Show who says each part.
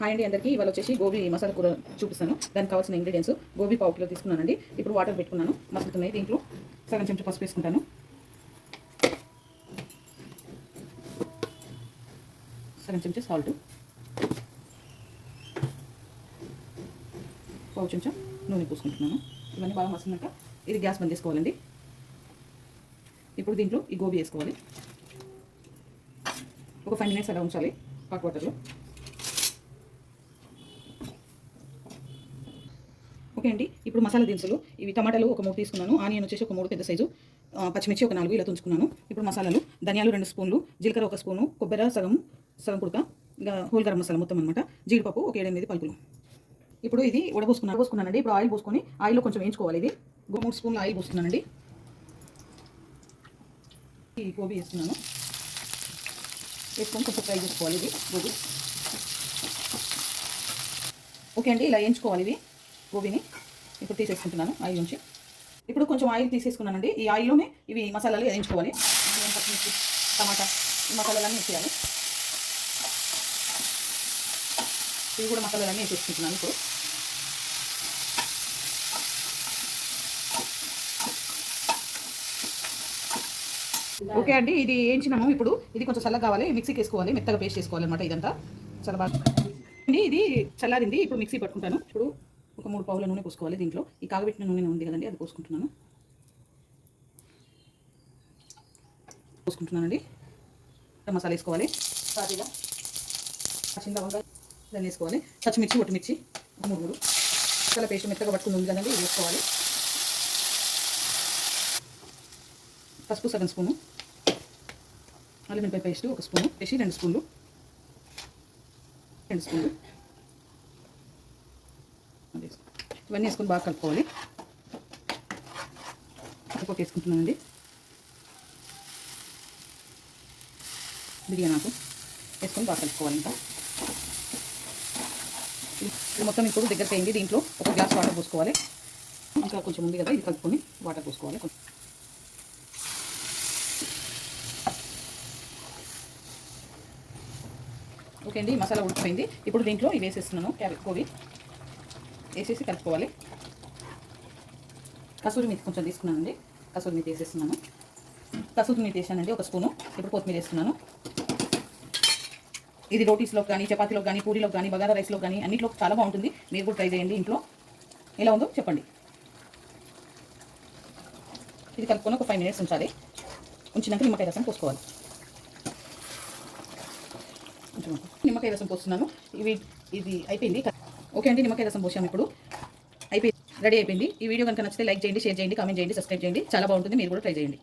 Speaker 1: Hi అండి అందరికీ. ఇవాళ వచ్చేసి గోబీ మసాలా కూర చూపిస్తాను. దానికి కావాల్సిన ఇంగ్రీడియంట్స్ గోబీ పావు కిలో తీసుకున్నానండి. ఇప్పుడు వాటర్ పెట్టుకున్నాను, మసులుతున్నాయి. దీంట్లో సగం చెంచా పసుపు వేసుకుంటాను, సగం చెంచా సాల్ట్, పావు చెంచా నూనె పూసుకుంటున్నాను. ఇవన్నీ బాగా మసిలినాక ఇది గ్యాస్ బంద్ చేసుకోవాలండి. ఇప్పుడు దీంట్లో ఈ గోబీ వేసుకోవాలి. ఒక 5 minutes అలా ఉంచాలి హాట్ వాటర్లో. ఓకే అండి. ఇప్పుడు మసాలా దినుసులు ఇవి టమాటాలు ఒక 3 తీసుకున్నాను, ఆనియన్ వచ్చేసి ఒక 3 పెద్ద సైజు, పచ్చిమిర్చి ఒక 4 ఇలా తుంచుకున్నాను. ఇప్పుడు మసాలాలు ధనియాలు 2 స్పూన్లు, జీలకర్ర 1 స్పూను, కొబ్బరి సగం కుడక, ఇంకా హోల్ గరం మసాలా మొత్తం అనమాట, జీడిపప్పు ఒక 7-8 పలుకులు. ఇప్పుడు ఇది పోసుకున్నానండి. ఇప్పుడు ఆయిల్ పోసుకొని ఆయిల్లో కొంచెం వేయించుకోవాలి. ఇది 3 స్పూన్ల ఆయిల్ పోస్తున్నానండి. ఈ గోబీ వేస్తున్నాను, వేసుకొని కొంచెం ఫ్రై చేసుకోవాలి ఇది గోబీ. ఓకే అండి, ఇలా వేయించుకోవాలి ఇవి గోబీని. ఇప్పుడు తీసేసుకుంటున్నాను ఆయిల్ నుంచి. ఇప్పుడు కొంచెం ఆయిల్ తీసేసుకున్నానండి. ఈ ఆయిల్లోనే ఇవి మసాలాలు వేయించుకోవాలి. పచ్చిమిర్చి, టమాటా, ఈ మసాలాలన్నీ వేసేయాలి. ఇవి కూడా మసాలాలన్నీ వేసేసుకుంటున్నాను ఇప్పుడు. ఓకే అండి, ఇది వేయించినాము. ఇప్పుడు ఇది కొంచెం చల్లగా కావాలి, మిక్సీకి వేసుకోవాలి, మెత్తగా పేస్ట్ చేసుకోవాలన్నమాట. ఇదంతా చాలా బాగా అండి. ఇది చల్లారింది, ఇప్పుడు మిక్సీ పట్టుకుంటాను. ఇప్పుడు ఒక 3 పావుల నూనె పోసుకోవాలి. దీంట్లో ఈ కాగబెట్టిన నూనె ఉంది కదండి, అది పోసుకుంటున్నానండి. మసాలా వేసుకోవాలి, సారీగా చిన్నగా దాన్ని వేసుకోవాలి. పచ్చిమిర్చి, ఒట్టిమిర్చి 3 మసాలా పేస్ట్ మెత్తగా పట్టుకుని ఉంది కదండి, ఇది వేసుకోవాలి. పసుపు సగం స్పూను, అల్లం వెల్లిపాయ పేస్ట్ 1 స్పూను వేసి 2 స్పూన్లు ఇవన్నీ వేసుకొని బాగా కలుపుకోవాలి. కలుపుకోక వేసుకుంటున్నానండి. బిర్యానీ ఆకు వేసుకొని బాగా కలుపుకోవాలి. ఇంకా మొత్తం ఇప్పుడు దగ్గరికి అయింది. దీంట్లో ఒక గ్లాస్ వాటర్ పోసుకోవాలి. ఇంకా కొంచెం ఉంది కదా, ఇది కలుపుకొని వాటర్ పోసుకోవాలి. ఓకే అండి, మసాలా ఉడికిపోయింది. ఇప్పుడు దీంట్లో ఇవి వేసేస్తున్నాను. గోబీ వేసేసి కలుపుకోవాలి. కసూరి మేతి కొంచెం తీసుకున్నానండి, కసూరి మేతి వేసేస్తున్నాను. కసూరి మేతి వేసానండి 1 స్పూను. ఇప్పుడు కొత్తిమీర వేస్తున్నాను. ఇది రోటీస్లోకి కానీ, చపాతీలోకి కానీ, పూరీలోకి కానీ, బగారా రైస్లోకి కానీ అన్నింటిలో చాలా బాగుంటుంది. మీరు కూడా ట్రై చేయండి ఇంట్లో. ఎలా ఉందో చెప్పండి. ఇది కలుపుకొని ఒక 5 minutes ఉంచాలి. ఉంచినాక నిమ్మకాయ రసం పోసుకోవాలి. నిమ్మకాయ రసం పోస్తున్నాను. ఇది అయిపోయింది. ఓకే అండి, నిమ్మకాయ రసం పోసాము. ఇప్పుడు అయిపోయింది, రెడీ అయిపోయింది. ఈ వీడియో కనుక నచ్చితే లైక్ చేయండి, షేర్ చేయండి, కామెంట్ చేయండి, సబ్స్క్రైబ్ చేయండి. చాలా బాగుంటుంది, మీరు కూడా ట్రై చేయండి.